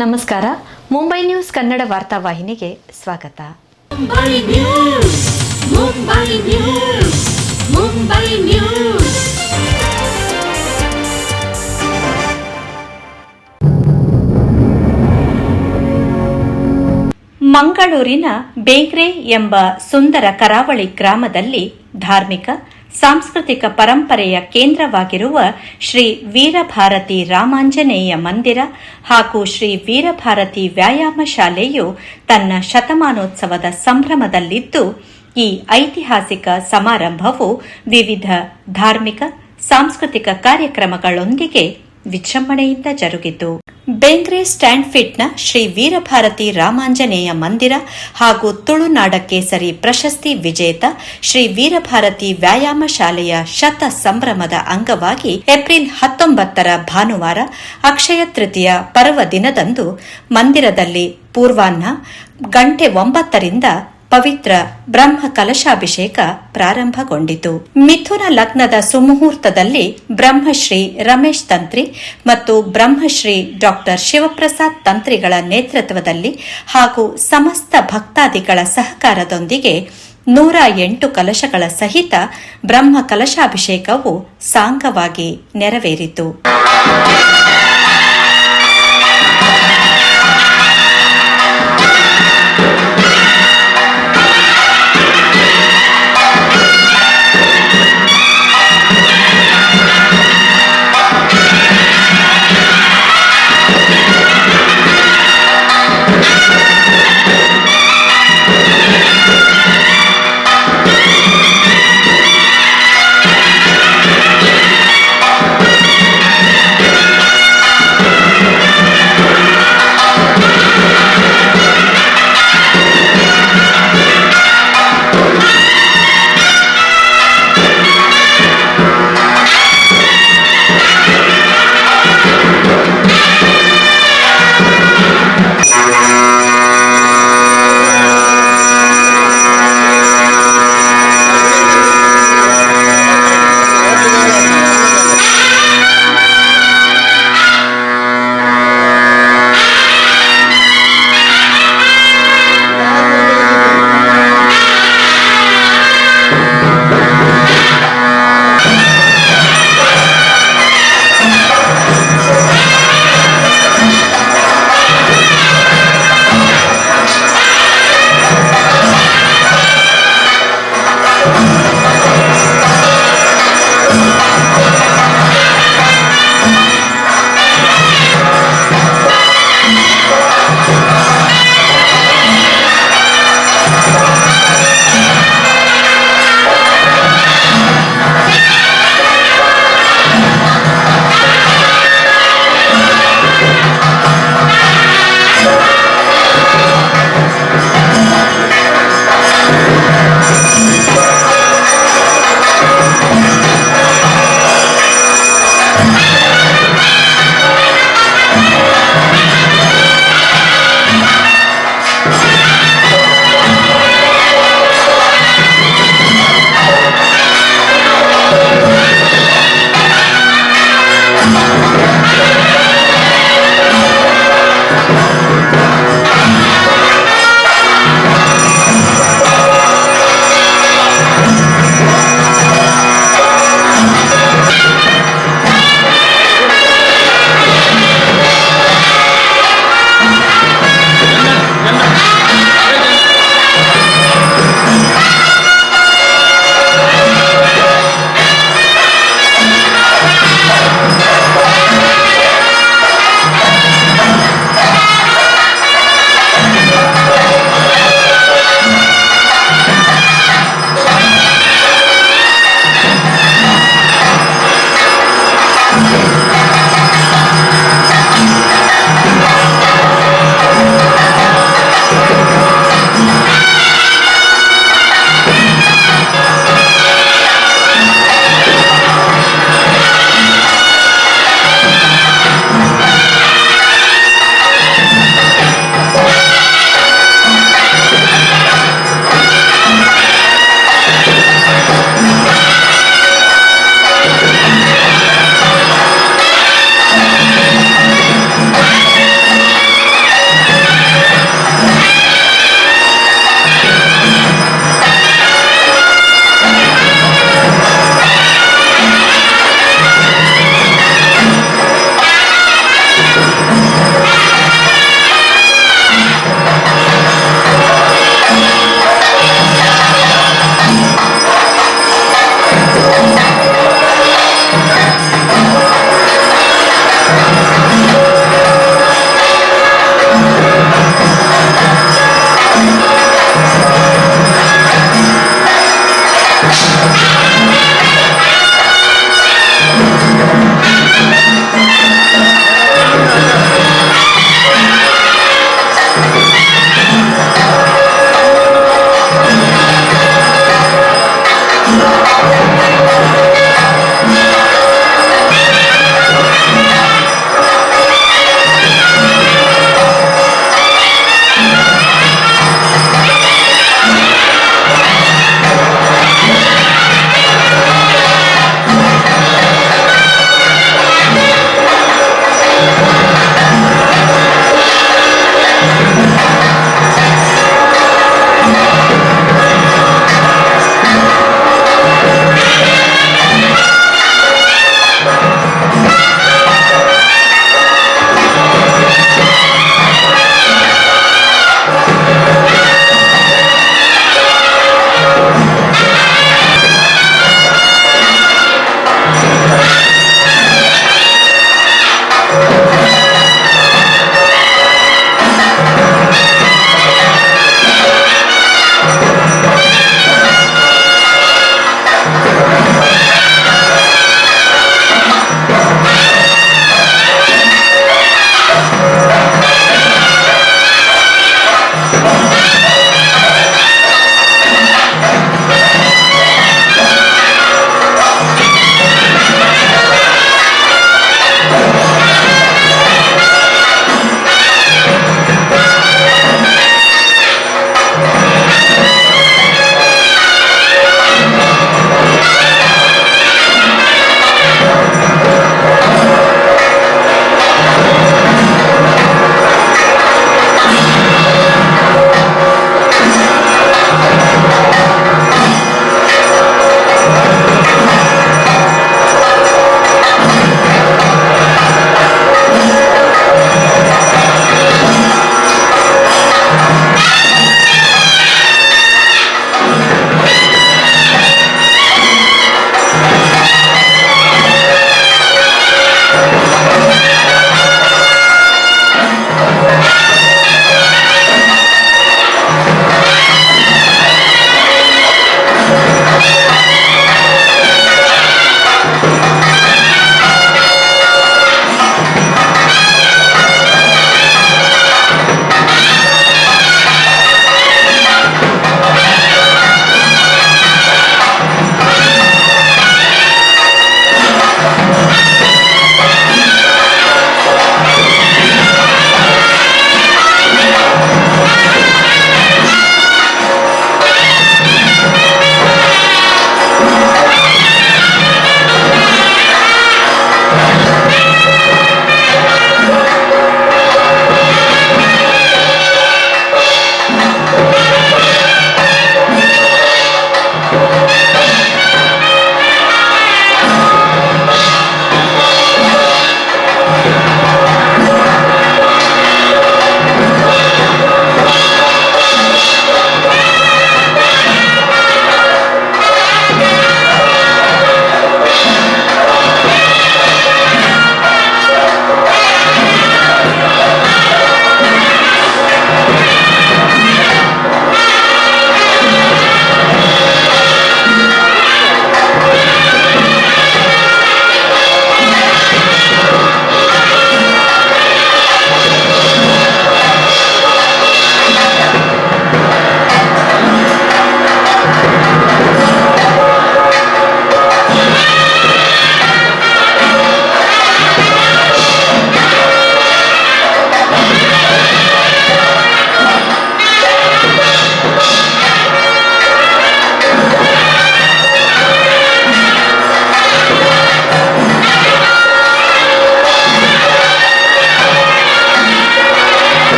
ನಮಸ್ಕಾರ. ಮುಂಬೈ ನ್ಯೂಸ್ ಕನ್ನಡ ವಾರ್ತಾವಾಹಿನಿಗೆ ಸ್ವಾಗತ. Mumbai news, Mumbai news, Mumbai news. ಮಂಗಳೂರಿನ ಬೇಗ್ರೆ ಎಂಬ ಸುಂದರ ಕರಾವಳಿ ಗ್ರಾಮದಲ್ಲಿ ಧಾರ್ಮಿಕ ಸಾಂಸ್ಕೃತಿಕ ಪರಂಪರೆಯ ಕೇಂದ್ರವಾಗಿರುವ ಶ್ರೀ ವೀರಭಾರತಿ ರಾಮಾಂಜನೇಯ ಮಂದಿರ ಹಾಗೂ ಶ್ರೀ ವೀರಭಾರತಿ ವ್ಯಾಯಾಮ ಶಾಲೆಯು ತನ್ನ ಶತಮಾನೋತ್ಸವದ ಸಂಭ್ರಮದಲ್ಲಿದ್ದು, ಈ ಐತಿಹಾಸಿಕ ಸಮಾರಂಭವು ವಿವಿಧ ಧಾರ್ಮಿಕ ಸಾಂಸ್ಕೃತಿಕ ಕಾರ್ಯಕ್ರಮಗಳೊಂದಿಗೆ ವಿಜೃಂಭಣೆಯಿಂದ ಜರುಗಿತು. ಬೇಂಗ್ರೆ ಸ್ಟ್ಯಾಂಡ್ ಫಿಟ್ನ ಶ್ರೀ ವೀರಭಾರತಿ ರಾಮಾಂಜನೇಯ ಮಂದಿರ ಹಾಗೂ ತುಳುನಾಡ ಕೇಸರಿ ಪ್ರಶಸ್ತಿ ವಿಜೇತ ಶ್ರೀ ವೀರಭಾರತಿ ವ್ಯಾಯಾಮ ಶಾಲೆಯ ಶತ ಸಂಭ್ರಮದ ಅಂಗವಾಗಿ ಏಪ್ರಿಲ್ 19 ಭಾನುವಾರ ಅಕ್ಷಯ ತೃತೀಯ ಪರ್ವ ದಿನದಂದು ಮಂದಿರದಲ್ಲಿ ಪೂರ್ವಾಹ್ನ ಗಂಟೆ 9ರಿಂದ ಪವಿತ್ರ ಬ್ರಹ್ಮ ಕಲಶಾಭಿಷೇಕ ಪ್ರಾರಂಭಗೊಂಡಿತು. ಮಿಥುನ ಲಗ್ನದ ಸುಮುಹೂರ್ತದಲ್ಲಿ ಬ್ರಹ್ಮಶ್ರೀ ರಮೇಶ್ ತಂತ್ರಿ ಮತ್ತು ಬ್ರಹ್ಮಶ್ರೀ ಡಾಕ್ಟರ್ ಶಿವಪ್ರಸಾದ್ ತಂತ್ರಿಗಳ ನೇತೃತ್ವದಲ್ಲಿ ಹಾಗೂ ಸಮಸ್ತ ಭಕ್ತಾದಿಗಳ ಸಹಕಾರದೊಂದಿಗೆ 108 ಕಲಶಗಳ ಸಹಿತ ಬ್ರಹ್ಮ ಕಲಶಾಭಿಷೇಕವು ಸಾಂಗವಾಗಿ ನೆರವೇರಿತು.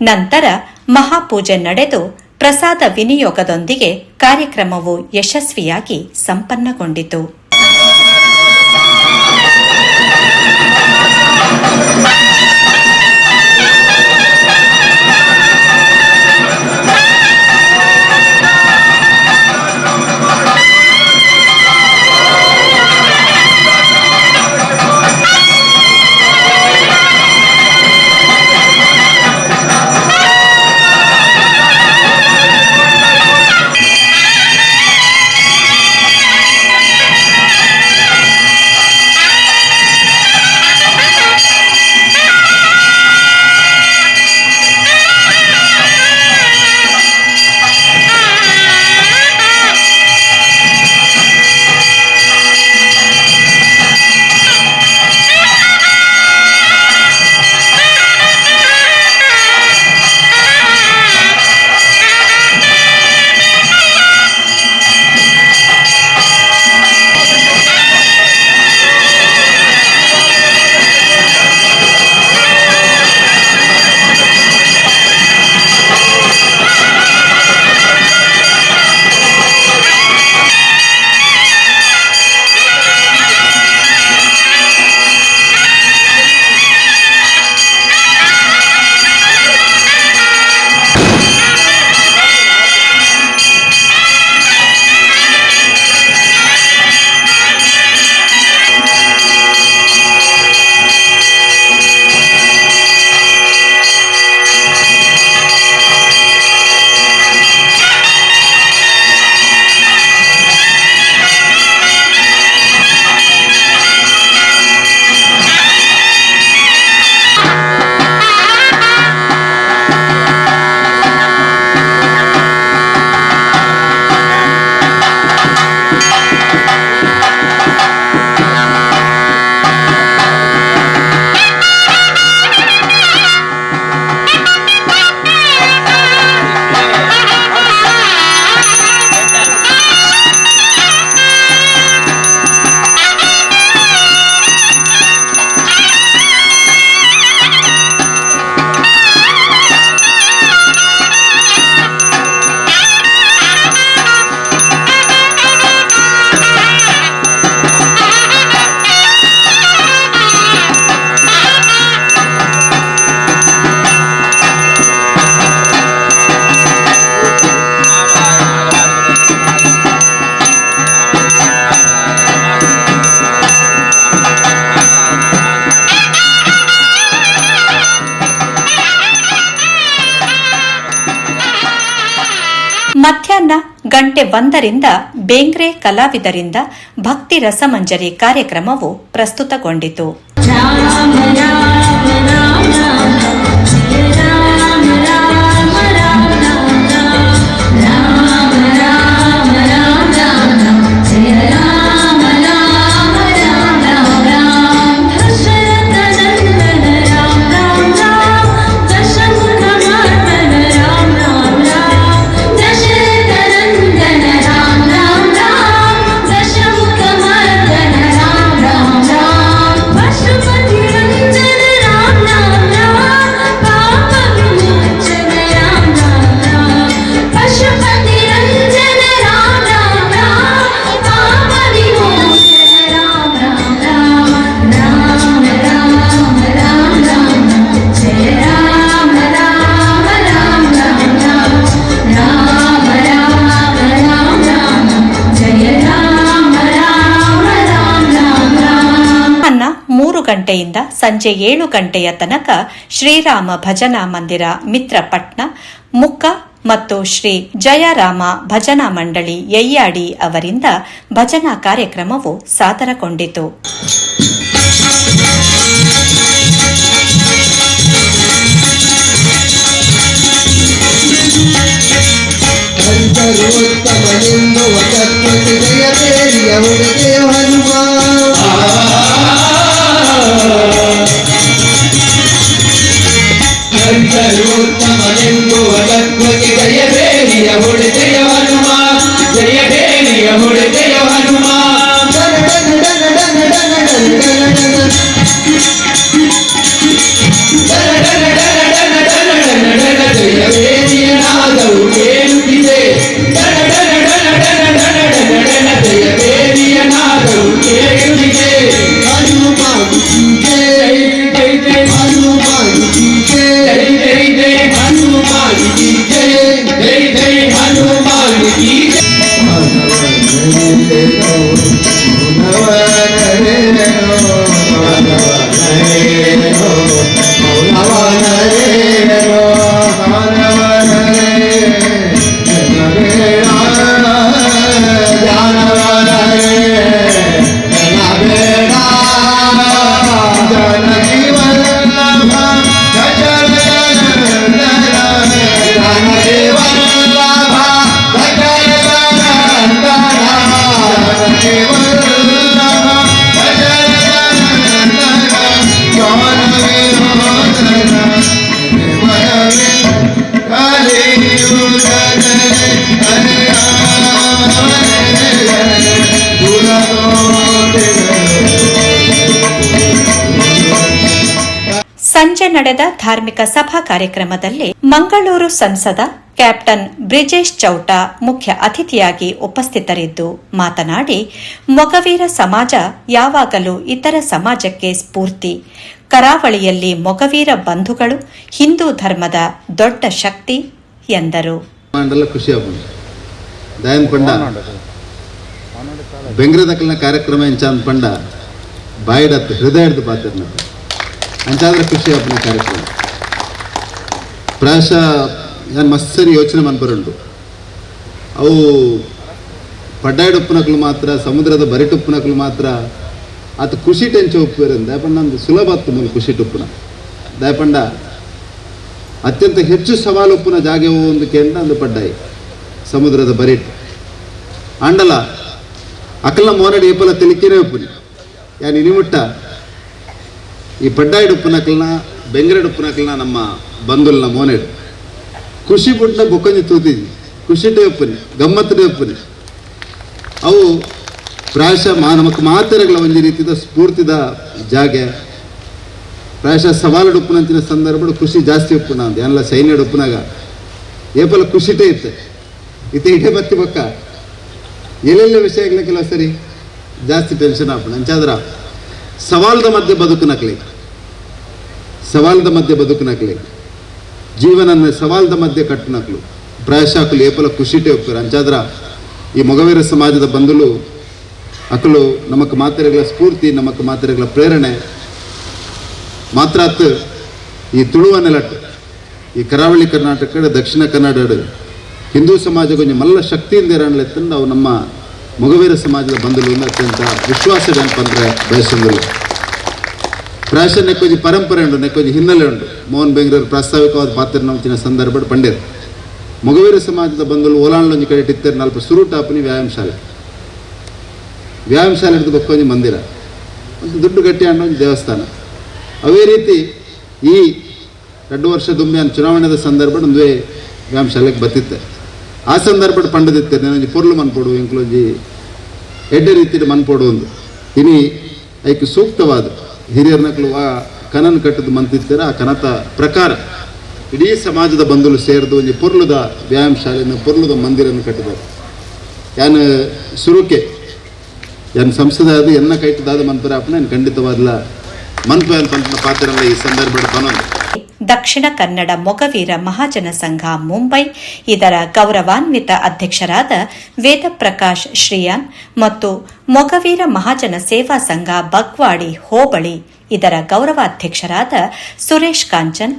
ನಂತರ ಮಹಾಪೂಜೆ ನಡೆದು ಪ್ರಸಾದ ವಿನಿಯೋಗದೊಂದಿಗೆ ಕಾರ್ಯಕ್ರಮವು ಯಶಸ್ವಿಯಾಗಿ ಸಂಪನ್ನಗೊಂಡಿತು. ಮಧ್ಯಾಹ್ನ ಗಂಟೆ 1ರಿಂದ ಬೇಂದ್ರೆ ಕಲಾವಿದರಿಂದ ಭಕ್ತಿ ರಸಮಂಜರಿ ಕಾರ್ಯಕ್ರಮವು ಪ್ರಸ್ತುತಗೊಂಡಿತು. ಗಂಟೆಯಿಂದ ಸಂಜೆ 7 ಗಂಟೆಯ ತನಕ ಶ್ರೀರಾಮ ಭಜನಾ ಮಂದಿರ ಮಿತ್ರಪಟ್ನ ಮುಕ್ಕ ಮತ್ತು ಶ್ರೀ ಜಯರಾಮ ಭಜನಾ ಮಂಡಳಿ ಯಯ್ಯಾಡಿ ಅವರಿಂದ ಭಜನಾ ಕಾರ್ಯಕ್ರಮವು ಸಾದರಗೊಂಡಿತು. ಹನುಮ ಸಂಜೆ ನಡೆದ ಧಾರ್ಮಿಕ ಸಭಾ ಕಾರ್ಯಕ್ರಮದಲ್ಲಿ ಮಂಗಳೂರು ಸಂಸದ ಕ್ಯಾಪ್ಟನ್ ಬ್ರಿಜೇಶ್ ಚೌಟ ಮುಖ್ಯ ಅತಿಥಿಯಾಗಿ ಉಪಸ್ಥಿತರಿದ್ದು ಮಾತನಾಡಿ, ಮೊಗವೀರ ಸಮಾಜ ಯಾವಾಗಲೂ ಇತರ ಸಮಾಜಕ್ಕೆ ಸ್ಫೂರ್ತಿ. ಕರಾವಳಿಯಲ್ಲಿ ಮೊಗವೀರ ಬಂಧುಗಳು ಹಿಂದೂ ಧರ್ಮದ ದೊಡ್ಡ ಶಕ್ತಿ ಎಂದರು. ಖುಷಿ ದಯನ್ ಪಂಡ ಬೆಂಗ್ರದಕ್ಕಲಿನ ಕಾರ್ಯಕ್ರಮ ಎಂಚಾಂದ್ ಪಂಡ ಬಾಯಿಡತ್ತು ಹೃದಯದ ಪಾತ್ರ ಅಂಚಾದ್ರೆ ಖುಷಿ ಆಪನ ಕಾರ್ಯಕ್ರಮ ಪ್ರಾಯಶಃ ನಾನು ಮಸ್ತ್ ಸರಿ ಯೋಚನೆ ಮನ್ಪರುಂಡು. ಅವು ಪಡ್ಡಾಯ್ಡುಪ್ಪನಕ್ಲು ಮಾತ್ರ ಸಮುದ್ರದ ಬರಿಟುಪ್ಪನಕ್ಲು ಮಾತ್ರ ಅದು ಖುಷಿ ಟೆಂಚ ಉಪ್ಪೇರಿಂದ ದಯಪಂಡ ನಂದು ಸುಲಭ ಆತ್ತು ಮೂಲ ಖುಷಿ ಟುಪ್ಪನ ದಯಪಂಡ ಅತ್ಯಂತ ಹೆಚ್ಚು ಸವಾಲು ಉಪ್ಪುನ ಜಾಗೆವು ಒಂದು ಕೇಂದ್ರ ಅಂದು ಪಡ್ಡಾಯಿ ಸಮುದ್ರದ ಬರಿಟ್ ಅಂಡಲ ಅಕಲ ಮೋನಡಿ ಏಪಲ ತಿಳಿಕಿನೇ ಉಪ್ಪುನಿ ಯಾನ್ ಇನಿಮುಟ್ಟ ಈ ಪಡ್ಡಾಯ್ಡು ಉಪ್ಪುನಕಲ್ನ ಬೆಂಗ್ರೆಡ್ ಉಪ್ಪುನಕಲ್ನ ನಮ್ಮ ಬಂಧುಲ್ನ ಮೋನೆಡು ಖುಷಿ ಬುಡ್ನ ಬೊಕ್ಕೊಂಜಿ ತೂತಿದ್ವಿ ಖುಷಿಟೇ ಉಪ್ಪುನಿ ಗಮ್ಮತ್ತೇ ಉಪ್ಪುನಿ ಅವು ಪ್ರಾಯಶಃ ನಮಕ್ ಮಾತೆರೆಗಳ ಒಂದು ರೀತಿಯ ಸ್ಫೂರ್ತಿದ ಜಾಗೆ ಪ್ರಾಯಶಃ ಸವಾಲು ಉಪ್ಪುನಂಚಿನ ಸಂದರ್ಭ ಖುಷಿ ಜಾಸ್ತಿ ಉಪ್ಪುನ ಅಂತ ಎಲ್ಲ ಸೈನ್ಯಡ್ ಉಪ್ಪುನಾಗ ಏಪಲ ಖುಷಿಟೇ ಇತ್ತೆ ಇತ್ತೆ ಬತ್ತಿ ಬೊಕ್ಕ ಎಲ್ಲೆಲ್ಲ ವಿಷಯಗಳ ಕೆಲವು ಸರಿ ಜಾಸ್ತಿ ಟೆನ್ಷನ್ ಆಪಣ ಅಂಚಾದ್ರ ಸವಾಲದ ಮಧ್ಯೆ ಬದುಕುನಕ್ಲಿ ಜೀವನ ಸವಾಲದ ಮಧ್ಯೆ ಕಟ್ಟುನಕ್ಲು ಪ್ರಾಯಶಃ ಏಪಲ ಖುಷಿಟೇ ಒಪ್ಪಾರ ಅಂಚಾದ್ರ ಈ ಮೊಗವೀರ ಸಮಾಜದ ಬಂಧುಲು ಅಕಲು ನಮಕ್ ಮಾತೆರೆಗಳ ಸ್ಫೂರ್ತಿ ನಮಕ್ ಮಾತೆರೆಗಳ ಪ್ರೇರಣೆ ಮಾತ್ರಾತ್ ಈ ತುಳುವ ನೆಲಟ್ ಈ ಕರಾವಳಿ ಕರ್ನಾಟಕ ದಕ್ಷಿಣ ಕನ್ನಡ ಹಿಂದೂ ಸಮಾಜ ಕೊಂಚ ಮಲ್ಲ ಶಕ್ತಿಯಿಂದ ಇರಣ್ಲೆತ್ತಂದು ಅವು ನಮ್ಮ ಮೊಗವೀರ ಸಮಾಜದ ಬಂಧುಲು ಅತ್ಯಂತ ವಿಶ್ವಾಸದ ಅಂತಂದ್ರೆ ಬಯಸಂದರು ಪ್ರಾಯಶಃ ನೆಕ್ಕೊಂಜಿ ಪರಂಪರೆ ಉಂಟು ನೆಕ್ಕೊಂಜಿ ಹಿನ್ನೆಲೆ ಉಂಟು ಮೋಹನ್ ಬೆಂಗ್ರೂರು ಪ್ರಾಸ್ತಾವಿಕವಾದ ಪಾತ್ರ ನಂಚಿನ ಸಂದರ್ಭ ಪಂಡೇರು ಮೊಗವೀರ ಸಮಾಜದ ಬಂಧುಲು ಓಲಾಂಡ್ಲೊಂಜಿ ಕಡೆ ಇಟ್ಟೇರು ನಾಲ್ಕು ಸುರುಟಾಪನಿ ವ್ಯಾಯಾಮ ಶಾಲೆ ಹಿಡಿದು ಬಕ್ಕೊಂಜಿ ಮಂದಿರ ಒಂದು ದುಡ್ಡು ಗಟ್ಟಿ ಅನ್ನೋ ಒಂದು ದೇವಸ್ಥಾನ ಅವೇ ರೀತಿ ಈ 2 ವರ್ಷ ದುಂಬೆ ಚುನಾವಣೆದ ಸಂದರ್ಭ ಒಂದೇ ವ್ಯಾಯಾಮ ಶಾಲೆಗೆ ಬತ್ತಿತ್ತೆ ಆ ಸಂದರ್ಭ ಪಂಡದಿತ್ತೆ ನಾನೊಂದು ಪೊರ್ಲು ಮನ್ಪೋಡು ಇಂಕ್ಲೊಂಜಿ ಎಡ್ಡೆ ರೀತಿಯ ಮನ್ಪೋಡು ಒಂದು ಇನಿ ಐಕೆ ಸೂಕ್ತವಾದ ಹಿರಿಯರ್ನಕ್ಲು ಆ ಕನನ್ ಕಟ್ಟದ ಮಂತಿರ್ತಾರೆ ಆ ಕನತ ಪ್ರಕಾರ ಇಡೀ ಸಮಾಜದ ಬಂಧುಲು ಸೇರಿದು ಒಂದು ಪೊರ್ಲುದ ವ್ಯಾಯಾಮ ಶಾಲೆಯನ್ನು ಪೊರ್ಲುದ ಮಂದಿರನ್ನು ಕಟ್ಟಿದ್ದಾರೆ ಯಾನ್ ಸುರುಕೆ ಯಾನ್ ಸಂಸದ ಅದು ಎನ್ನ ಕೈಟದಾದ ಮನ್ಪರ ಅಪ್ಪನ ಖಂಡಿತವಾದಲ್ಲ ಮನ್ಪ ಅಂತ ಪಾತ್ರ ಈ ಸಂದರ್ಭ ಬನ್ನೋದು. ದಕ್ಷಿಣ ಕನ್ನಡ ಮೊಗವೀರ ಮಹಾಜನ ಸಂಘ ಮುಂಬೈ ಇದರ ಗೌರವಾನ್ವಿತ ಅಧ್ಯಕ್ಷರಾದ ವೇದಪ್ರಕಾಶ್ ಶ್ರೀಯಾನ್ ಮತ್ತು ಮೊಗವೀರ ಮಹಾಜನ ಸೇವಾ ಸಂಘ ಬಗ್ವಾಡಿ ಹೋಬಳಿ ಇದರ ಗೌರವಾಧ್ಯಕ್ಷರಾದ ಸುರೇಶ್ ಕಾಂಚನ್,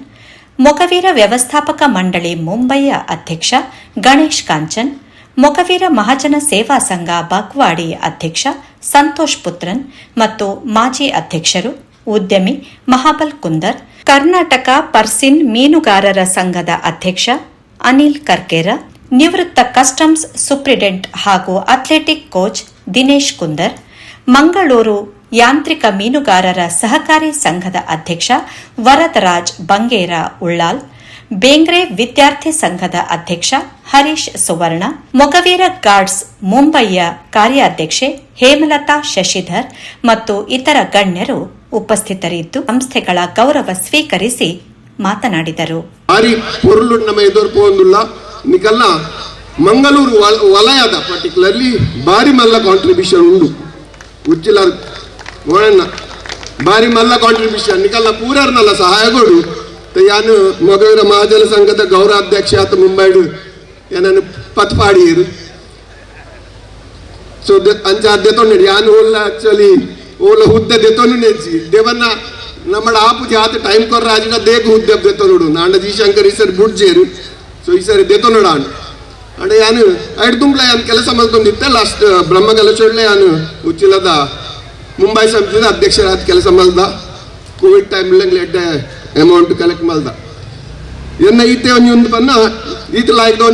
ಮೊಗವೀರ ವ್ಯವಸ್ಥಾಪಕ ಮಂಡಳಿ ಮುಂಬೈಯ ಅಧ್ಯಕ್ಷ ಗಣೇಶ್ ಕಾಂಚನ್, ಮೊಗವೀರ ಮಹಾಜನ ಸೇವಾ ಸಂಘ ಬಗ್ವಾಡಿ ಅಧ್ಯಕ್ಷ ಸಂತೋಷ್ ಪುತ್ರನ್ ಮತ್ತು ಮಾಜಿ ಅಧ್ಯಕ್ಷರು ಉದ್ಯಮಿ ಮಹಾಬಲ್ ಕುಂದರ್, ಕರ್ನಾಟಕ ಪರ್ಸಿನ್ ಮೀನುಗಾರರ ಸಂಘದ ಅಧ್ಯಕ್ಷ ಅನಿಲ್ ಕರ್ಕೇರ, ನಿವೃತ್ತ ಕಸ್ಟಮ್ಸ್ ಸೂಪ್ರಿಡೆಂಟ್ ಹಾಗೂ ಅಥ್ಲೆಟಿಕ್ ಕೋಚ್ ದಿನೇಶ್ ಕುಂದರ್, ಮಂಗಳೂರು ಯಾಂತ್ರಿಕ ಮೀನುಗಾರರ ಸಹಕಾರಿ ಸಂಘದ ಅಧ್ಯಕ್ಷ ವರದರಾಜ್ ಬಂಗೇರ ಉಳ್ಳಾಲ್, ಬೇಂಗ್ರೆ ವಿದ್ಯಾರ್ಥಿ ಸಂಘದ ಅಧ್ಯಕ್ಷ ಹರೀಶ್ ಸುವರ್ಣ, ಮೊಗವೀರ ಗಾರ್ಡ್ಸ್ ಮುಂಬಯಿಯ ಕಾರ್ಯಾಧ್ಯಕ್ಷೆ ಹೇಮಲತಾ ಶಶಿಧರ್ ಮತ್ತು ಇತರ ಗಣ್ಯರು ಉಪಸ್ಥಿತರಿದ್ದು ಸಂಸ್ಥೆಗಳ ಗೌರವ ಸ್ವೀಕರಿಸಿ ಮಾತನಾಡಿದರು. ಮಂಗಳೂರು ವಲಯದ ಪರ್ಟಿಕ್ಯುಲರ್ಲಿ ಬಾರಿ ಮಲ್ಲ ಕಾಂಟ್ರಿಬ್ಯೂಷನ್ ಉಂಡು ಉಚ್ಚಿಲ ಬಾರಿ ಮಲ್ಲ ಕಾಂಟ್ರಿಬ್ಯೂಷನ್ ನಿಕಲ್ಲ ಪೂರರ್ನಲ್ಲ ಸಹಾಯಗಳು ಯಾನು ಮೊಗವೀರ ಮಹಾಜನ ಸಂಘದ ಗೌರವಾಧ್ಯಕ್ಷ ಆತ ಮುಂಬೈಡು ಏನನ್ನು ಪತ್ಪಾಡಿಯರು ಸೊ ಅಂಚ ದೆತೊಂಡು ಯಾನು ಓಲ್ಲ ಆಕ್ಚುಲಿ ಓಲ ಹುದ್ದೆ ದೆತೊಂಡು ನೆಚ್ಚಿ ದೇವನ್ನ ನಮ್ಮ ಆಪುಜಿ ಆತ ಟೈಮ್ ಕೊರ್ರ ರಾಜಿನ ದೇಗ ಹುದ್ದೆ ದೆತೊಂಡು ನಾಂಡ ಜಿ ಶಂಕರ್ ಈ ಸರಿ ಬುಡ್ಜೇರು ಸೊ ಈ ಸರಿ ದೆತೊಂಡು ಅಂಡ್ ಯಾನು ಐದು ತುಂಬಲ ಯಾನು ಕೆಲಸ ಮಲ್ತೊಂದಿತ್ತೆ ಲಾಸ್ಟ್ ಬ್ರಹ್ಮಕಲಶೊಳ್ಳೆ ಯಾನು ಉಚ್ಚಿಲದ ಮುಂಬೈ ಸಂಸ್ಥೆದ ಅಧ್ಯಕ್ಷರಾದ ಕೆಲಸ ಮಲ್ದ ಕೋವಿಡ್ ಟೈಮ್ಲಂಗ್ಲಿ ಎಡ್ಡೆ ಅಮೌಂಟ್ ಕಲೆಕ್ಟ್ ಮಲ್ದ ಎನ್ನ ಈತೆ ಒಂದು ಬನ್ನ ಈತಲಾಯ್ತು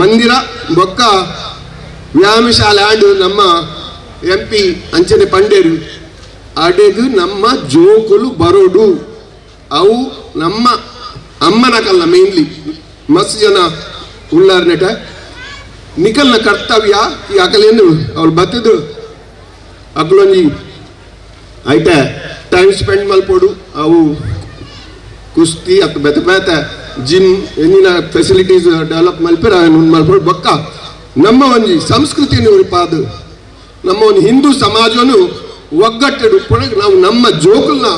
ಮಂದಿರ ಬೊಕ್ಕ ವ್ಯಾಯಾಮ ಶಾಲೆ ಆಂಡ್ ನಮ್ಮ MP ಅಂಚನೆ ಪಂಡೇರು ಅಡೆಗು ನಮ್ಮ ಜೋಕುಲು ಬರೋಡು ಅವು ನಮ್ಮ ಅಮ್ಮನ ಕಲ್ಲ ಮೇನ್ಲಿ ಮಸ್ತ್ ಜನ ಉಳ್ಳಾರ ನೆಟ ನಿಕಲ್ನ ಕರ್ತವ್ಯ ಈ ಅಕಲೇನು ಅವ್ರು ಬತ್ತದು ಅಕ್ಲೊಂಜಿ ಐಟ ಟೈಮ್ ಸ್ಪೆಂಡ್ ಮಲ್ಪೋಡು ಅವು ಕುಸ್ತಿ ಅಕ್ಕ ಬೆತ್ತ ಬೆತ್ತ ಜಿಮ್ ಎನ್ನಿನ ಫೆಸಿಲಿಟೀಸ್ ಡೆವಲಪ್ ಮಲ್ಪರ ಮಲ್ಪೋಡು ಬೊಕ್ಕ ನಮ್ಮ ಒಂಜಿ ಸಂಸ್ಕೃತಿಯನ್ನು ಉಳಿಪಾದು ನಮ್ಮ ಒಂದು ಹಿಂದೂ ಸಮಾಜವನ್ನು ಒಗ್ಗಟ್ಟಿಡು ಪುನಃ ನಾವು ನಮ್ಮ ಜೋಕುಲ್ನ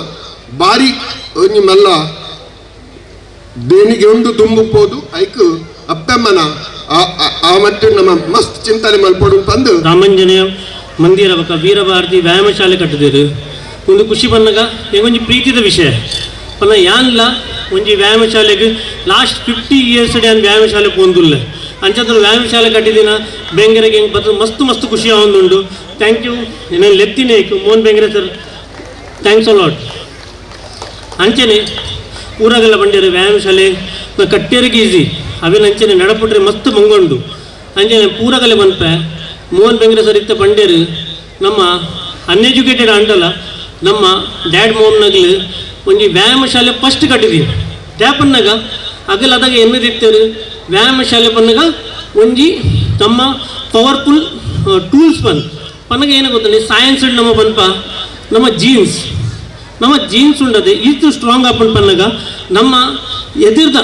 ಬಾರಿ ಒಂಜಿ ಮಲ್ಲ ದೇನಿಗೆ ಉಂಡು ತುಂಬುಪೋದು ಐಕ್ ಅಪ್ಪಮ್ಮನ ಆ ಮಟ್ಟ ನಮ್ಮ ಮಸ್ತ್ ಚಿಂತನೆ ಮಲ್ಪೋಡು ಬಂದು ರಾಮಾಂಜನೇಯ ಮಂದಿರ ಬೊಕ ವೀರಭಾರತಿ ವ್ಯಾಯಾಮ ಶಾಲೆ ಕಟ್ಟಿದೇರು ಒಂದು ಖುಷಿ ಬಂದಾಗ ಒಂಜಿ ಪ್ರೀತಿದ ವಿಷಯ ಪನ್ನ ಯಾನ್ಲ ಒಂಜಿ ವ್ಯಾಯಾಮ ಶಾಲೆಗೆ ಲಾಸ್ಟ್ 50 years ಯಾನ್ ವ್ಯಾಯಾಮ ಶಾಲೆ ಪೋಂದುಲ್ಲ ಅಂಚಂದ್ರೆ ವ್ಯಾಯಾಮ ಶಾಲೆ ಕಟ್ಟಿದಿನ ಬೆಂಗರೆಗೆ ಹೆಂಗೆ ಬರ್ತದೆ ಮಸ್ತ್ ಮಸ್ತ್ ಖುಷಿ ಆವೊಂದುಂಡು ಥ್ಯಾಂಕ್ ಯು ನಾನು ಲೆತ್ತಿನೇ Mohan Bengare sir thanks a lot ಅಂಚನೆ ಊರಾಗೆಲ್ಲ ಬಂದಿರು ವ್ಯಾಯಾಮ ಶಾಲೆ ಕಟ್ಟೇರಿಗೆ ಈಸಿ ಅವೇನು ಅಂಚನೆ ನಡಪುಟ್ರೆ ಮಸ್ತ್ ಮಂಗೊಂಡು ಅಂಚನೆ ಪೂರಗಲೆ ಬಂದ್ಪೆ ಮೋಹನ್ ಬೆಂಗರೆ ಸರ್ ಇತ್ತ ಬಂಡೇರು ನಮ್ಮ ಅನ್ಎಜುಕೇಟೆಡ್ ಅಂಟಲ್ಲ ನಮ್ಮ ಡ್ಯಾಡ್ ಮೋಹನ್ನಗ್ಲು ಒಂಜಿ ವ್ಯಾಯಾಮ ಶಾಲೆ ಫಸ್ಟ್ ಕಟ್ಟಿದೀವಿ ದ್ಯಾಪನ್ನಾಗ ಅಗಲದಾಗ ಎನ್ನದಿತ್ತರು ವ್ಯಾಯಾಮ ಶಾಲೆ ಪನ್ನಗ ಒಂಜಿ ನಮ್ಮ ಪವರ್ಫುಲ್ ಟೂಲ್ಸ್ ಬಂದು ಪನ್ನಗ ಏನೋ ಗೊತ್ತ ಸೈನ್ಸ್ ನಮ್ಮ ಪನ್ಪ ನಮ್ಮ ಜೀನ್ಸ್ ಉಂಡದೆ ಇಷ್ಟು ಸ್ಟ್ರಾಂಗ್ ಆಪನ್ ಪನ್ನಗ ನಮ್ಮ ಎದುರ್ದ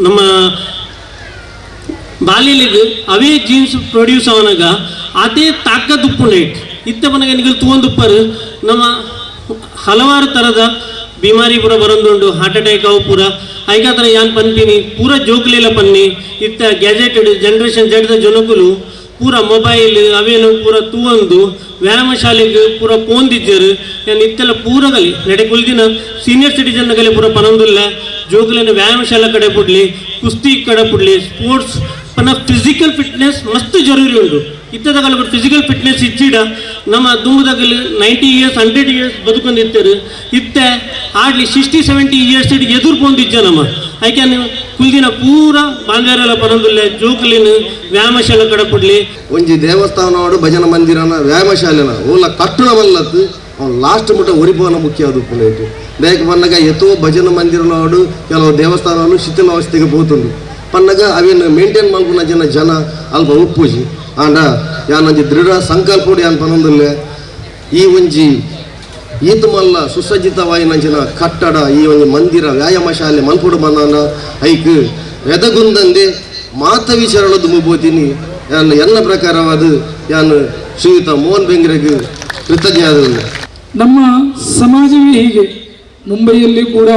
ನಮ್ಮ ಬಾಲ್ಯಲಿಗೆ ಅವೇ ಜೀನ್ಸ್ ಪ್ರೊಡ್ಯೂಸ್ ಅವನಾಗ ಅದೇ ತಾಕತ್ ಉಪ್ಪುಂಡೈಟ್ ಇತ್ತ ಪನ್ನಗ ನಿಗಲ್ ತಗೊಂಡುಪ್ಪರು ನಮ್ಮ ಹಲವಾರು ಥರದ ಬಿಮಾರಿ ಪೂರ ಬರೋದುಂಡು ಹಾರ್ಟ್ ಅಟ್ಯಾಕ್ ಅವು ಪೂರ ಐಕಾತರ ಯಾನ್ ಪನ್ಪಿನಿ ಪೂರ ಜೋಕ್ಲೆಲ್ಲ ಪನ್ನಿ ಇತ್ತ ಗ್ಯಾಜೆಟೆಡ್ ಜನರೇಷನ್ ಜಡ್ದ ಜನಕುಲು ಪೂರ ಮೊಬೈಲ್ ಅವೇನು ಪೂರ ತೂವೊಂದು ವ್ಯಾಯಾಮ ಶಾಲೆಗೆ ಪೂರ ಪೋಂದಿದ್ದರು ನಾನು ಇತ್ತೆಲ್ಲ ಪೂರಗಲಿ ನಡೆ ಕುಲ್ದಿನ ಸೀನಿಯರ್ ಸಿಟಿಜನ್ಗಲಿ ಪೂರ ಪನೊಂದಿಲ್ಲ ಜೋಕ್ಲೇನ ವ್ಯಾಯಾಮ ಶಾಲೆ ಕಡೆ ಪುಡ್ಲಿ ಕುಸ್ತಿ ಕಡೆ ಪುಡ್ಲಿ ಸ್ಪೋರ್ಟ್ಸ್ ಪನ್ನ ಫಿಸಿಕಲ್ ಫಿಟ್ನೆಸ್ ಮಸ್ತ್ ಜರೂರಿ ಉಂಟು ಇತ್ತದಾಗ ಫಿಸಿಕಲ್ ಫಿಟ್ನೆಸ್ ಇಚ್ಚಿಡ ನಮ್ಮ ದುಂಬದಾಗಲಿ 90 years 100 years ಬದುಕೊಂಡಿರ್ತಾರೆ ಇತ್ತೆ ಹಾರ್ಡ್ಲಿ 60-70 years ಎದುರು ಪೋಂದಿಜ್ಜ ನಮ್ಮ ಐಕೆ ಕುಲ್ದಿನ ಪೂರ ಬಾಂಗಾರೆಲ್ಲ ಪನೊಂದಿಲ್ಲ ಜೋಕಲಿನ ವ್ಯಾಯಾಮ ಶಾಲೆ ಕಡೆ ಪುಡ್ಲಿ ಒಂಜಿ ದೇವಸ್ಥಾನ ಭಜನ ಮಂದಿರನ ವ್ಯಾಯಾಮ ಶಾಲೆನ ಓಲ ಕಟ್ಟುನ ಮಲ್ಲತ್ತು ಅವ್ನು ಲಾಸ್ಟ್ ಮುಟ್ಟ ಒರಿಪೋನ ಮುಖ್ಯ ಅದು ಪುನೈತು ಬೇಗ ಪನ್ನಗ ಎತ್ತೋ ಭಜನ ಮಂದಿರನೋಡು ಕೆಲವು ದೇವಸ್ಥಾನಗಳು ಶಿಥಿಲಾವಸ್ಥೆಗೆ ಹೋತುಂಡು ಪನ್ನಗ ಅವೇನು ಮೇಂಟೈನ್ ಮಲ್ಪುನ ಜನ ಅಲ್ಪ ಉಪ್ಪುಜಿ ಆಂಡ ಯಾನೊಂಜಿ ದೃಢ ಸಂಕಲ್ಪಡು ಯಾನ್ ಪನೊಂದಿಲ್ಲ ಈ ಒಂಜಿ ಈತ ಮಲ್ಲ ಸುಸಜ್ಜಿತವಾಯಿನಂಚಿನ ಕಟ್ಟಡ ಈ ಒಂದು ಮಂದಿರ ವ್ಯಾಯಾಮ ಶಾಲೆ ಮಲ್ಪುಡು ಬಂದಾನ ಐಕ್ ಎದಗುಂದಂದೆ ಮಾತ ವಿಚಾರಳದು ಮುಬೋತೀನಿ ಯಾನು ಎಲ್ಲ ಪ್ರಕಾರವಾದ ಯಾನು ಶ್ರೀಯುತ ಮೋಹನ್ ಬೆಂಗ್ರೆಗೆ ಕೃತಜ್ಞ ಆದ ನಮ್ಮ ಸಮಾಜವೇ ಹೀಗೆ ಮುಂಬೈಯಲ್ಲಿ ಕೂಡ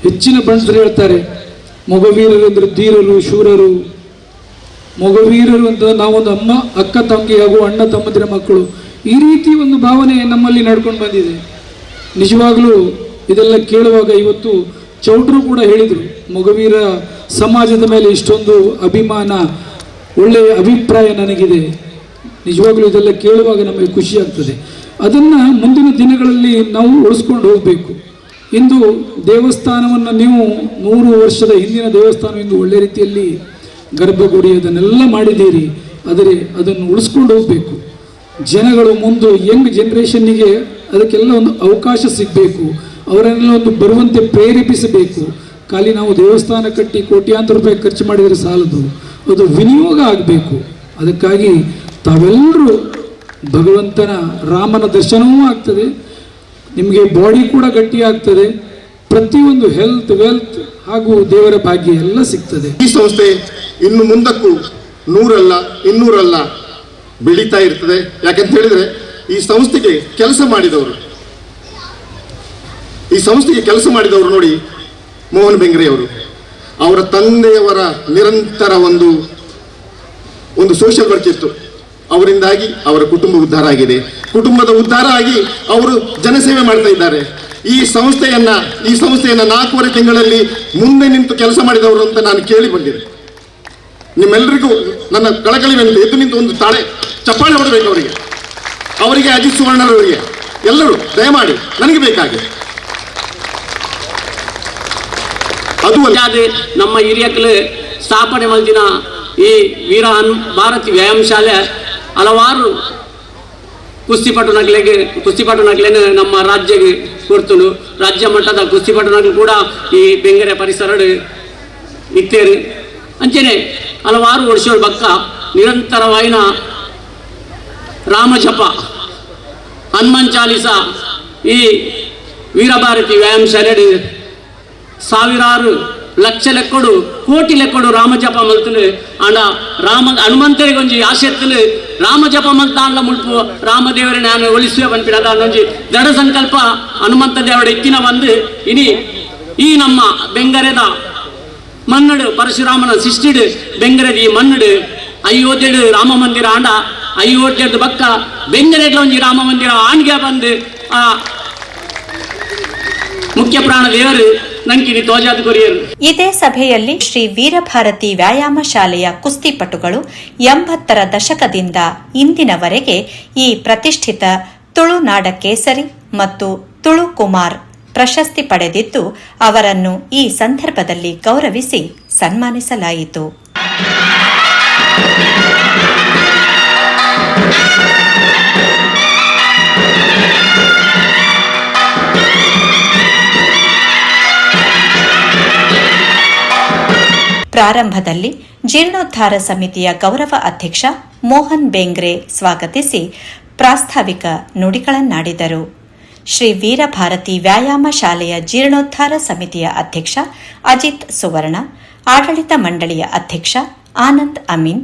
ಹೆಚ್ಚಿನ ಬಂಟರು ಹೇಳ್ತಾರೆ ಮೊಗವೀರರು ಅಂದರೆ ಧೀರರು ಶೂರರು ಮೊಗವೀರರು ಅಂತ ನಾವೊಂದು ಅಕ್ಕ ತಂಗಿ ಹಾಗೂ ಅಣ್ಣ ತಮ್ಮಂದಿರ ಮಕ್ಕಳು ಈ ರೀತಿ ಒಂದು ಭಾವನೆ ನಮ್ಮಲ್ಲಿ ನಡ್ಕೊಂಡು ಬಂದಿದೆ ನಿಜವಾಗ್ಲೂ ಇದೆಲ್ಲ ಕೇಳುವಾಗ ಇವತ್ತು ಚೌಟ್ರು ಕೂಡ ಹೇಳಿದರು ಮೊಗವೀರ ಸಮಾಜದ ಮೇಲೆ ಇಷ್ಟೊಂದು ಅಭಿಮಾನ ಒಳ್ಳೆಯ ಅಭಿಪ್ರಾಯ ನನಗಿದೆ ನಿಜವಾಗ್ಲೂ ಇದೆಲ್ಲ ಕೇಳುವಾಗ ನಮಗೆ ಖುಷಿ ಆಗ್ತದೆ ಅದನ್ನು ಮುಂದಿನ ದಿನಗಳಲ್ಲಿ ನಾವು ಉಳಿಸ್ಕೊಂಡು ಹೋಗಬೇಕು ಇಂದು ದೇವಸ್ಥಾನವನ್ನು ನೀವು 100 ವರ್ಷದ ಹಿಂದಿನ ದೇವಸ್ಥಾನ ಎಂದು ಒಳ್ಳೆ ರೀತಿಯಲ್ಲಿ ಗರ್ಭಗುಡಿ ಅದನ್ನೆಲ್ಲ ಮಾಡಿದ್ದೀರಿ ಆದರೆ ಅದನ್ನು ಉಳಿಸ್ಕೊಂಡು ಹೋಗಬೇಕು ಜನಗಳು ಮುಂದೆ ಯಂಗ್ ಜನ್ರೇಷನ್ನಿಗೆ ಅದಕ್ಕೆಲ್ಲ ಒಂದು ಅವಕಾಶ ಸಿಗಬೇಕು ಅವರನ್ನೆಲ್ಲ ಒಂದು ಬರುವಂತೆ ಪ್ರೇರೇಪಿಸಬೇಕು ಖಾಲಿ ನಾವು ದೇವಸ್ಥಾನ ಕಟ್ಟಿ ಕೋಟ್ಯಾಂತರ ರೂಪಾಯಿ ಖರ್ಚು ಮಾಡಿದರೆ ಸಾಲದು ಅದು ವಿನಿಯೋಗ ಆಗಬೇಕು ಅದಕ್ಕಾಗಿ ತಾವೆಲ್ಲರೂ ಭಗವಂತನ ರಾಮನ ದರ್ಶನವೂ ಆಗ್ತದೆ ನಿಮಗೆ ಬಾಡಿ ಕೂಡ ಗಟ್ಟಿ ಆಗ್ತದೆ ಪ್ರತಿಯೊಂದು ಹೆಲ್ತ್ ವೆಲ್ತ್ ಹಾಗೂ ದೇವರ ಭಾಗ್ಯ ಎಲ್ಲ ಸಿಗ್ತದೆ ಈ ಸಂಸ್ಥೆ ಇನ್ನು ಮುಂದಕ್ಕೂ 100 ಅಲ್ಲ 200 ಅಲ್ಲ ಬೆಳೀತಾ ಇರ್ತದೆ ಯಾಕಂತ ಹೇಳಿದ್ರೆ ಈ ಸಂಸ್ಥೆಗೆ ಕೆಲಸ ಮಾಡಿದವರು ನೋಡಿ ಮೋಹನ್ ಬೆಂಗ್ರೆ ಅವರು ಅವರ ತಂದೆಯವರ ನಿರಂತರ ಒಂದು ಸೋಷಿಯಲ್ ವರ್ಕ್ ಇತ್ತು ಅವರಿಂದಾಗಿ ಅವರ ಕುಟುಂಬ ಉದ್ಧಾರ ಆಗಿದೆ ಕುಟುಂಬದ ಉದ್ಧಾರ ಆಗಿ ಅವರು ಜನಸೇವೆ ಮಾಡ್ತಾ ಇದ್ದಾರೆ ಈ ಸಂಸ್ಥೆಯನ್ನ 4.5 ತಿಂಗಳಲ್ಲಿ ಮುಂದೆ ನಿಂತು ಕೆಲಸ ಮಾಡಿದವರು ಅಂತ ನಾನು ಕೇಳಿ ಬಂದಿದೆ ನಿಮ್ಮೆಲ್ಲರಿಗೂ ನನ್ನ ಕಳಕಳಿನಲ್ಲಿ ಎದ್ದು ನಿಂತು ಒಂದು ತಾಳೆ ಚಪ್ಪಾಳೆ ಹೊಡಬೇಕು ಅವರಿಗೆ ಅಜಿತ್ ಸುವರ್ಣರವರಿಗೆ ಎಲ್ಲರೂ ದಯಮಾಡಿ ನನಗೆ ಬೇಕಾಗಿದೆ ಅದು ಅಲ್ಲದೆ ನಮ್ಮ ಹಿರಿಯಕ್ಕಳು ಸ್ಥಾಪನೆ ಮಾಡಿದ ಈ ಭಾರತಿ ವ್ಯಾಯಾಮ ಶಾಲೆ ಹಲವಾರು ಕುಸ್ತಿಪಟುನಗ್ಲೇನು ನಮ್ಮ ರಾಜ್ಯಗೆ ಕೊಡ್ತುಂಡು. ರಾಜ್ಯ ಮಟ್ಟದ ಕುಸ್ತಿಪಟುನಗ್ಲು ಕೂಡ ಈ ಬೆಂಗರೆ ಪರಿಸರ ಇತ್ತೇರು. ಅಂಚನೆ ಹಲವಾರು ವರ್ಷಗಳ ಬಕ್ಕ ನಿರಂತರವಾಯಿನ ರಾಮಜಪ, ಹನುಮಾನ್ ಚಾಲಿಸ ಈ ವೀರಭಾರತಿ ವ್ಯಾಯಾಮ ಶಾಲೆ ಸಾವಿರಾರು ಲಕ್ಷ ಲೆಕ್ಕಡು ಕೋಟಿ ಲೆಕ್ಕಡು ರಾಮಜಪ ಮಲ್ತಲು ಅಂಡ ಹನುಮಂತರಿಗೆ ಒಂಜಿ ಆಶೆತ್ತಲು ರಾಮಜಪ ಮಲ್ತ ಅಂಡ ಮುಳ್ಪು ರಾಮದೇವರ ನಾನು ಒಲಿಸುವೆ ಪನ್ಪಿನ ಅದೊಂಜಿ ದೃಢ ಸಂಕಲ್ಪ ಹನುಮಂತ ದೇವರ ಇಕ್ಕಿನ ಬಂದು ಇನಿ ಈ ನಮ್ಮ ಬೆಂಗರೆದ ಮನ್ನಡು ಪರಶುರಾಮನ ಸಿಸ್ಟಿಡು ಬೆಂಗರೆದ ಈ ಮನ್ನಡು ಅಯೋಧ್ಯೆಡು ರಾಮ ಮಂದಿರ ಆಂಡ ಅಯೋಧ್ಯದ ಬಕ್ಕ ಬೆಂಗರೆಡ್ಲ ಒಂಜಿ ರಾಮ ಮಂದಿರ ಆಣ್ಗೆ ಬಂದು ಆ ಮುಖ್ಯ ಪ್ರಾಣ ದೇವರು ನಂಕಿನಿ ತೋಜಾದ ಕೊರಿಯರು. ಇದೇ ಸಭೆಯಲ್ಲಿ ಶ್ರೀ ವೀರಭಾರತಿ ವ್ಯಾಯಾಮ ಶಾಲೆಯ ಕುಸ್ತಿಪಟುಗಳು 80ರ ದಶಕದಿಂದ ಇಂದಿನವರೆಗೆ ಈ ಪ್ರತಿಷ್ಠಿತ ತುಳುನಾಡ ಕೇಸರಿ ಮತ್ತು ತುಳು ಕುಮಾರ್ ಪ್ರಶಸ್ತಿ ಪಡೆದಿದ್ದು ಅವರನ್ನು ಈ ಸಂದರ್ಭದಲ್ಲಿ ಗೌರವಿಸಿ ಸನ್ಮಾನಿಸಲಾಯಿತು. ಪ್ರಾರಂಭದಲ್ಲಿ ಜೀರ್ಣೋದ್ಧಾರ ಸಮಿತಿಯ ಗೌರವ ಅಧ್ಯಕ್ಷ ಮೋಹನ್ ಬೇಂಗ್ರೆ ಸ್ವಾಗತಿಸಿ ಪ್ರಾಸ್ತಾವಿಕ ನುಡಿಗಳನ್ನಾಡಿದರು. ಶ್ರೀ ವೀರಭಾರತಿ ವ್ಯಾಯಾಮ ಶಾಲೆಯ ಜೀರ್ಣೋದ್ಧಾರ ಸಮಿತಿಯ ಅಧ್ಯಕ್ಷ ಅಜಿತ್ ಸುವರ್ಣ, ಆಡಳಿತ ಮಂಡಳಿಯ ಅಧ್ಯಕ್ಷ ಆನಂದ್ ಅಮೀನ್,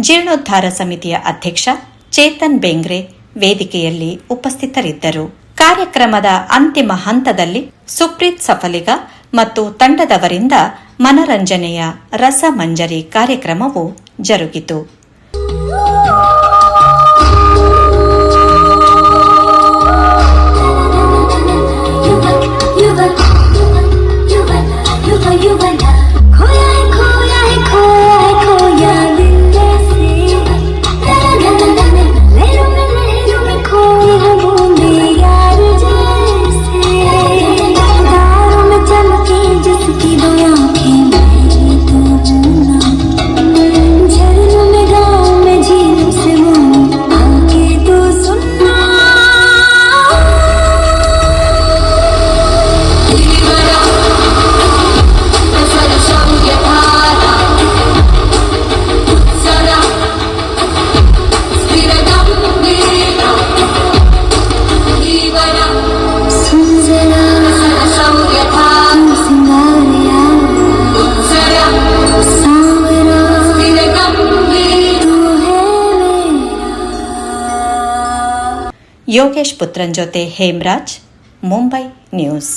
ಜೀರ್ಣೋದ್ಧಾರ ಸಮಿತಿಯ ಅಧ್ಯಕ್ಷ ಚೇತನ್ ಬೇಂಗ್ರೆ ವೇದಿಕೆಯಲ್ಲಿ ಉಪಸ್ಥಿತರಿದ್ದರು. ಕಾರ್ಯಕ್ರಮದ ಅಂತಿಮ ಹಂತದಲ್ಲಿ ಸುಪ್ರೀತ್ ಸಫಲಿಗ ಮತ್ತು ತಂಡದವರಿಂದ ಮನರಂಜನೆಯ ರಸಮಂಜರಿ ಕಾರ್ಯಕ್ರಮವು ಜರುಗಿತು. ಯೋಗೇಶ್ ಪುತ್ರನ್ ಜೊತೆ ಹೇಮರಾಜ್, ಮುಂಬೈ ನ್ಯೂಸ್.